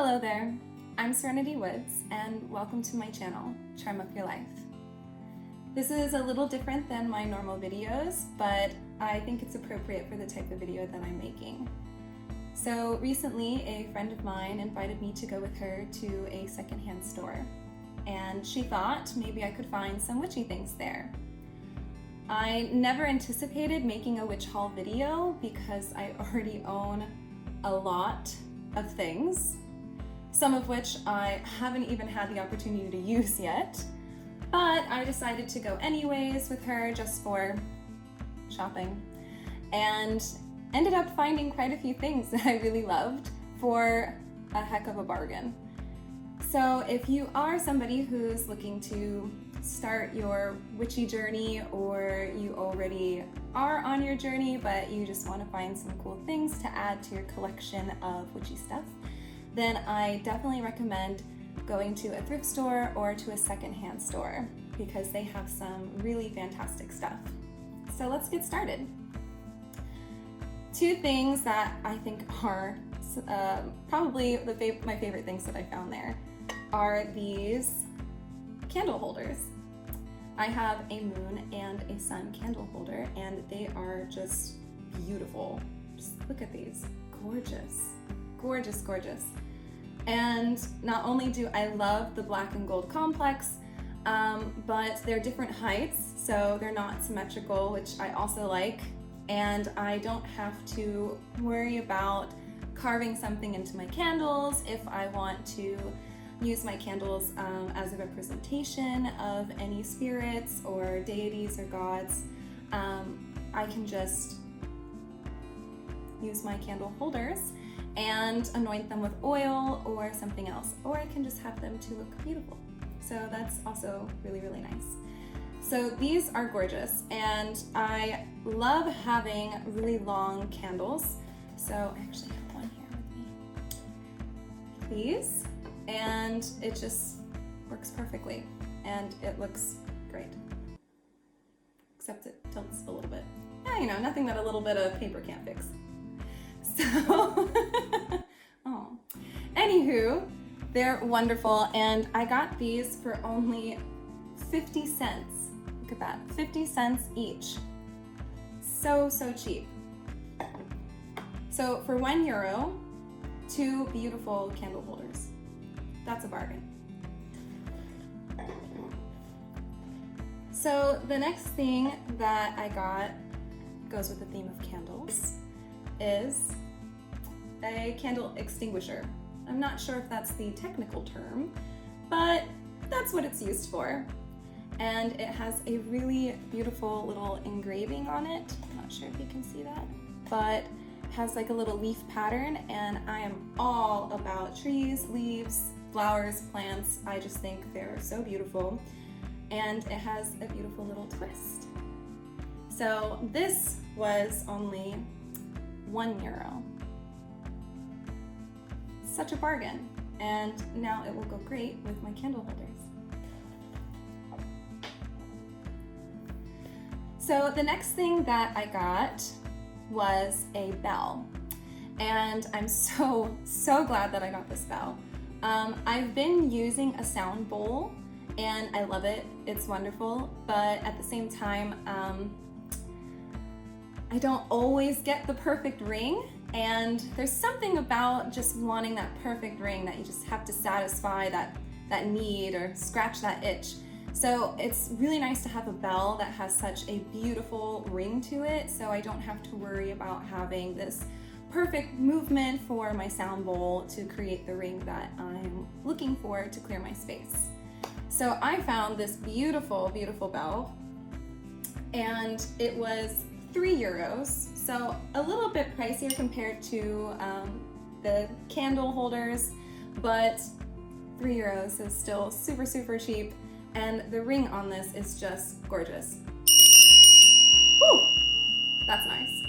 Hello there, I'm Serenity Woods and welcome to my channel, Charm Up Your Life. This is a little different than my normal videos, but I think it's appropriate for the type of video that I'm making. So recently a friend of mine invited me to go with her to a secondhand store, and she thought maybe I could find some witchy things there. I never anticipated making a witch haul video because I already own a lot of things, some of which I haven't even had the opportunity to use yet, but I decided to go anyways with her just for shopping, and ended up finding quite a few things that I really loved for a heck of a bargain. So if you are somebody who's looking to start your witchy journey, or you already are on your journey but you just want to find some cool things to add to your collection of witchy stuff, then I definitely recommend going to a thrift store or to a secondhand store because they have some really fantastic stuff. So let's get started. Two things that I think are probably my favorite things that I found there are these candle holders. I have a moon and a sun candle holder, and they are just beautiful. Just look at these. Gorgeous, gorgeous, gorgeous. And not only do I love the black and gold complex, but they're different heights, so they're not symmetrical, which I also like. And I don't have to worry about carving something into my candles if I want to use my candles as a representation of any spirits or deities or gods. I can just use my candle holders and anoint them with oil or something else, or I can just have them to look beautiful. So that's also really, really nice. So these are gorgeous, and I love having really long candles. So I actually have one here with me. These. And it just works perfectly, and it looks great. Except it tilts a little bit. Yeah, you know, nothing that a little bit of paper can't fix. So, oh. Anywho, they're wonderful, and I got these for only 50 cents. Look at that, 50 cents each. So cheap. So for €1, 2 beautiful candle holders. That's a bargain. So the next thing that I got goes with the theme of candles is a candle extinguisher. I'm not sure if that's the technical term, but that's what it's used for. And it has a really beautiful little engraving on it. I'm not sure if you can see that, but it has like a little leaf pattern, and I am all about trees, leaves, flowers, plants. I just think they're so beautiful, and it has a beautiful little twist. So this was only €1. Such a bargain, and now it will go great with my candle holders. So the next thing that I got was a bell, and I'm so glad that I got this bell. I've been using a sound bowl, and I love it. It's wonderful, but at the same time, I don't always get the perfect ring, and there's something about just wanting that perfect ring that you just have to satisfy that need or scratch that itch. So it's really nice to have a bell that has such a beautiful ring to it, so I don't have to worry about having this perfect movement for my sound bowl to create the ring that I'm looking for to clear my space. So I found this beautiful, beautiful bell, and it was €3, so a little bit pricier compared to the candle holders, but €3 is still super cheap, and the ring on this is just gorgeous. Whew, that's nice.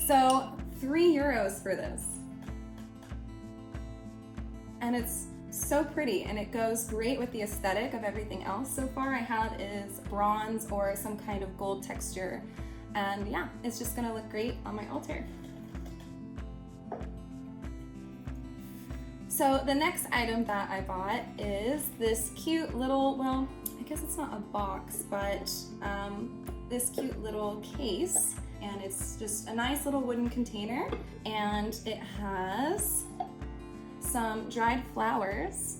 So €3 for this, and it's so pretty, and it goes great with the aesthetic of everything else so far I have is bronze or some kind of gold texture, and yeah, it's just gonna look great on my altar. So the next item that I bought is this cute little, well, I guess it's not a box, but this cute little case, and it's just a nice little wooden container, and it has some dried flowers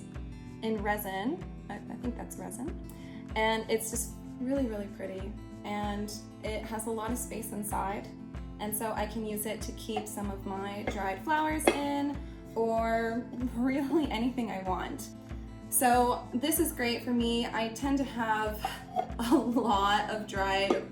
in resin. I think that's resin, and it's just really, really pretty, and it has a lot of space inside, and so I can use it to keep some of my dried flowers in, or really anything I want. So this is great for me. I tend to have a lot of dried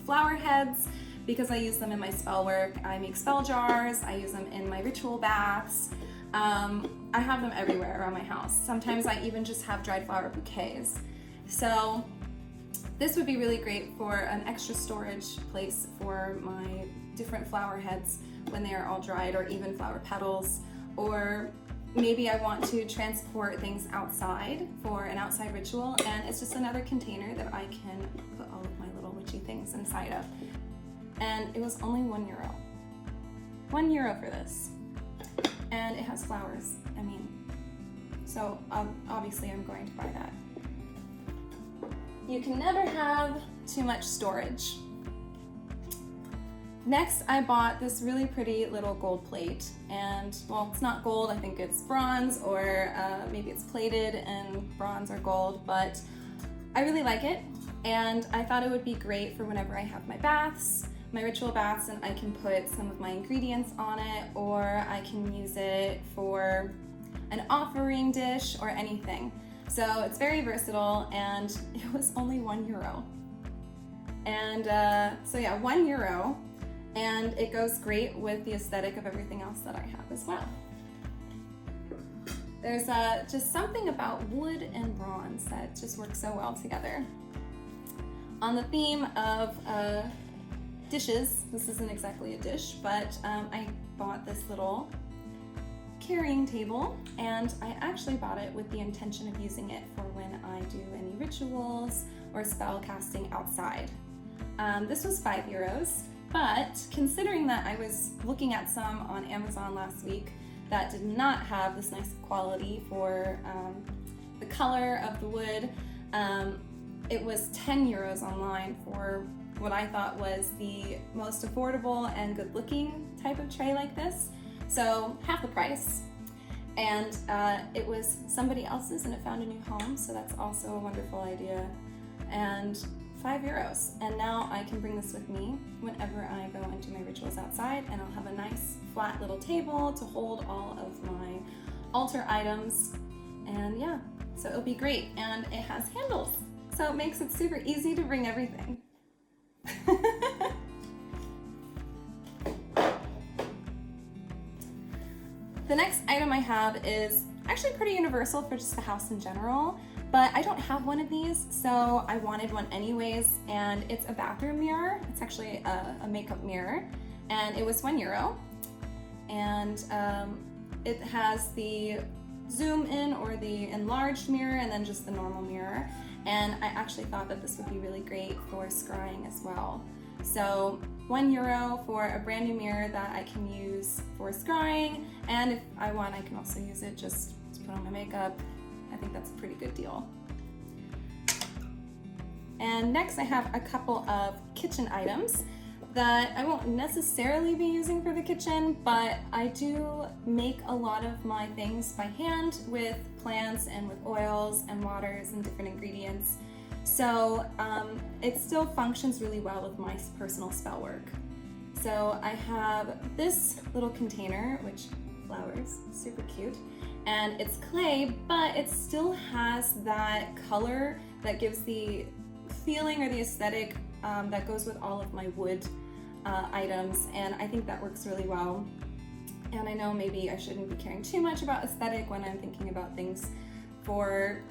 flower heads because I use them in my spell work. I make spell jars, I use them in my ritual baths. I have them everywhere around my house. Sometimes I even just have dried flower bouquets. So this would be really great for an extra storage place for my different flower heads when they are all dried, or even flower petals. Or maybe I want to transport things outside for an outside ritual, and it's just another container that I can put all of my little witchy things inside of. And it was only €1. €1 for this. And it has flowers. I mean, so obviously I'm going to buy that. You can never have too much storage. Next, I bought this really pretty little gold plate, and well, it's not gold, I think it's bronze, or maybe it's plated in bronze or gold, but I really like it, and I thought it would be great for whenever I have my baths, my ritual baths, and I can put some of my ingredients on it, or I can use it for an offering dish or anything. So it's very versatile, and it was only €1. And so yeah, €1. And it goes great with the aesthetic of everything else that I have as well. There's just something about wood and bronze that just works so well together. On the theme of dishes, this isn't exactly a dish, but I bought this little carrying table, and I actually bought it with the intention of using it for when I do any rituals or spell casting outside. This was €5. But considering that I was looking at some on Amazon last week that did not have this nice quality for the color of the wood, it was €10 online for what I thought was the most affordable and good looking type of tray like this. So half the price. And it was somebody else's and it found a new home, so that's also a wonderful idea. And €5, and now I can bring this with me whenever I go into my rituals outside, and I'll have a nice flat little table to hold all of my altar items, and yeah, so it'll be great. And it has handles, so it makes it super easy to bring everything. The next item I have is actually pretty universal for just the house in general, but I don't have one of these, so I wanted one anyways, and it's a bathroom mirror. It's actually a makeup mirror, and it was €1. And it has the zoom in or the enlarged mirror, and then just the normal mirror. And I actually thought that this would be really great for scrying as well. So €1 for a brand new mirror that I can use for scrying, and if I want, I can also use it just to put on my makeup. I think that's a pretty good deal. And next I have a couple of kitchen items that I won't necessarily be using for the kitchen, but I do make a lot of my things by hand with plants and with oils and waters and different ingredients. So it still functions really well with my personal spell work. So I have this little container, which flowers, super cute, and it's clay, but it still has that color that gives the feeling or the aesthetic that goes with all of my wood items, and I think that works really well. And I know maybe I shouldn't be caring too much about aesthetic when I'm thinking about things for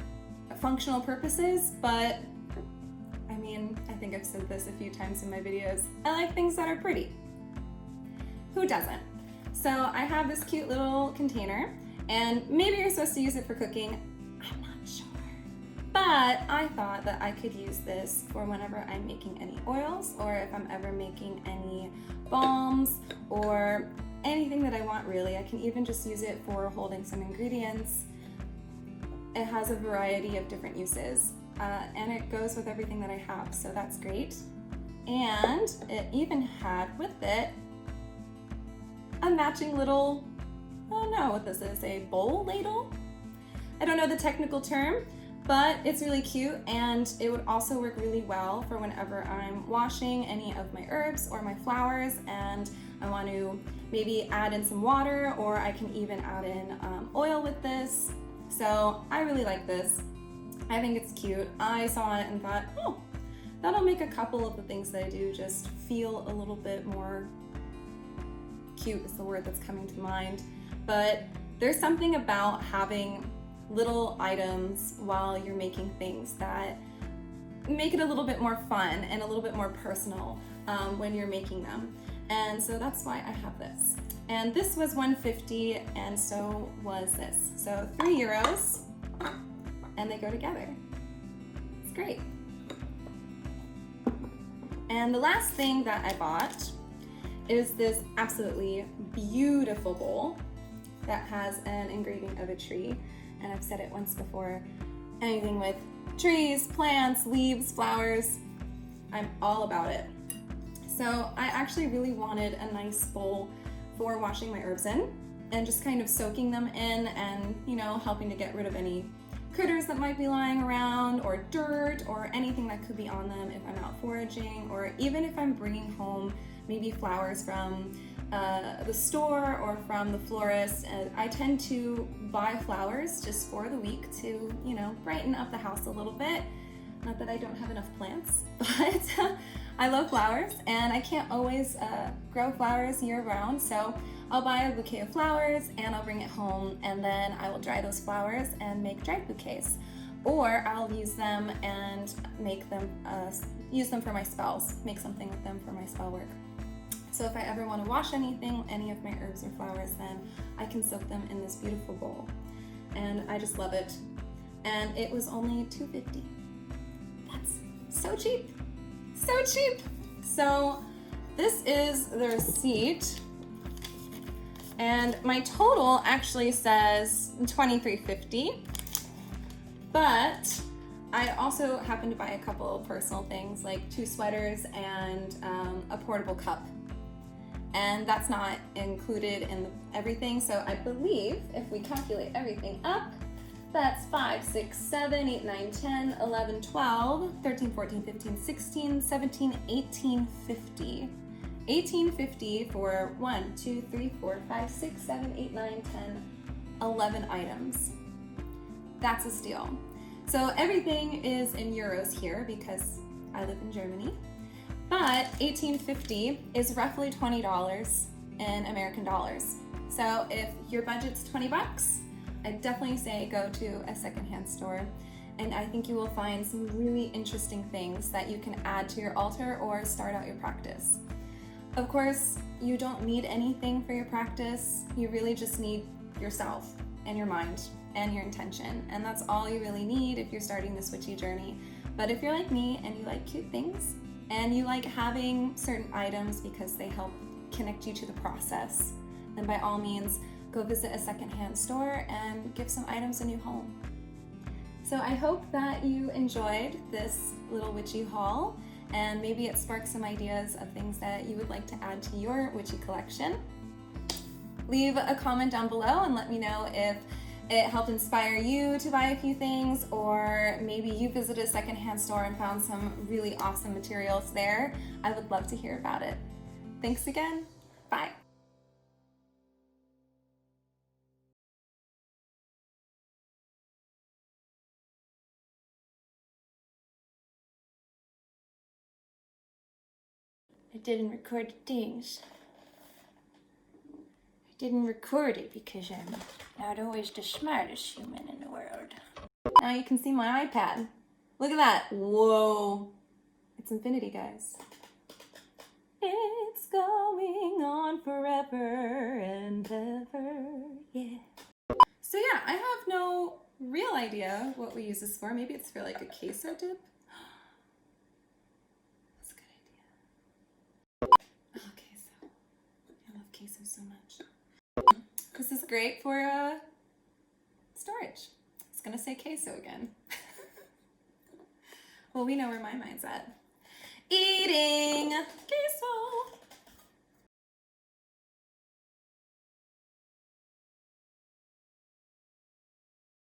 functional purposes, but I mean, I think I've said this a few times in my videos, I like things that are pretty. Who doesn't? So I have this cute little container, and maybe you're supposed to use it for cooking, I'm not sure. But I thought that I could use this for whenever I'm making any oils, or if I'm ever making any balms, or anything that I want really. I can even just use it for holding some ingredients. It has a variety of different uses, and it goes with everything that I have, so that's great. And it even had with it a matching little, I don't know what this is, a bowl ladle? I don't know the technical term, but it's really cute, and it would also work really well for whenever I'm washing any of my herbs or my flowers and I want to maybe add in some water, or I can even add in oil with this. So I really like this. I think it's cute. I saw it and thought, oh, that'll make a couple of the things that I do just feel a little bit more cute is the word that's coming to mind. But there's something about having little items while you're making things that make it a little bit more fun and a little bit more personal when you're making them. And so that's why I have this. And this was $1.50, and so was this. So €3, and they go together. It's great. And the last thing that I bought is this absolutely beautiful bowl that has an engraving of a tree. And I've said it once before, anything with trees, plants, leaves, flowers, I'm all about it. So I actually really wanted a nice bowl for washing my herbs in and just kind of soaking them in and, you know, helping to get rid of any critters that might be lying around or dirt or anything that could be on them if I'm out foraging, or even if I'm bringing home maybe flowers from the store or from the florist. I tend to buy flowers just for the week to, you know, brighten up the house a little bit. Not that I don't have enough plants, but I love flowers and I can't always grow flowers year round. So I'll buy a bouquet of flowers and I'll bring it home, and then I will dry those flowers and make dried bouquets. Or I'll use them and make them, use them for my spells, make something with them for my spell work. So if I ever want to wash anything, any of my herbs or flowers, then I can soak them in this beautiful bowl. And I just love it. And it was only $2.50. That's so cheap. So cheap. So this is the receipt. And my total actually says $23.50. But I also happened to buy a couple of personal things like 2 sweaters and a portable cup. And that's not included in everything. So I believe if we calculate everything up, that's 5, 6, 7, 8, 9, 10, 11, 12, 13, 14, 15, 16, 17, 18, 50. 18.50 for 1, 2, 3, 4, 5, 6, 7, 8, 9, 10, 11 items. That's a steal. So everything is in euros here because I live in Germany. But $18.50 is roughly $20 in American dollars. So if your budget's 20 bucks, I definitely say go to a secondhand store, and I think you will find some really interesting things that you can add to your altar or start out your practice. Of course, you don't need anything for your practice. You really just need yourself and your mind and your intention, and that's all you really need if you're starting this witchy journey. But if you're like me and you like cute things, and you like having certain items because they help connect you to the process, then by all means, go visit a secondhand store and give some items a new home. So I hope that you enjoyed this little witchy haul, and maybe it sparks some ideas of things that you would like to add to your witchy collection. Leave a comment down below and let me know if it helped inspire you to buy a few things, or maybe you visited a secondhand store and found some really awesome materials there. I would love to hear about it. Thanks again. Bye. I didn't record the things. I didn't record it because I'm not always the smartest human in the world. Now you can see my iPad. Look at that. Whoa. It's infinity, guys. It's going on forever and ever, yeah. So yeah, I have no real idea what we use this for. Maybe it's for like a queso dip. That's a good idea. Oh, queso. I love queso so much. This is great for storage. It's gonna say queso again. Well, we know where my mind's at. Eating!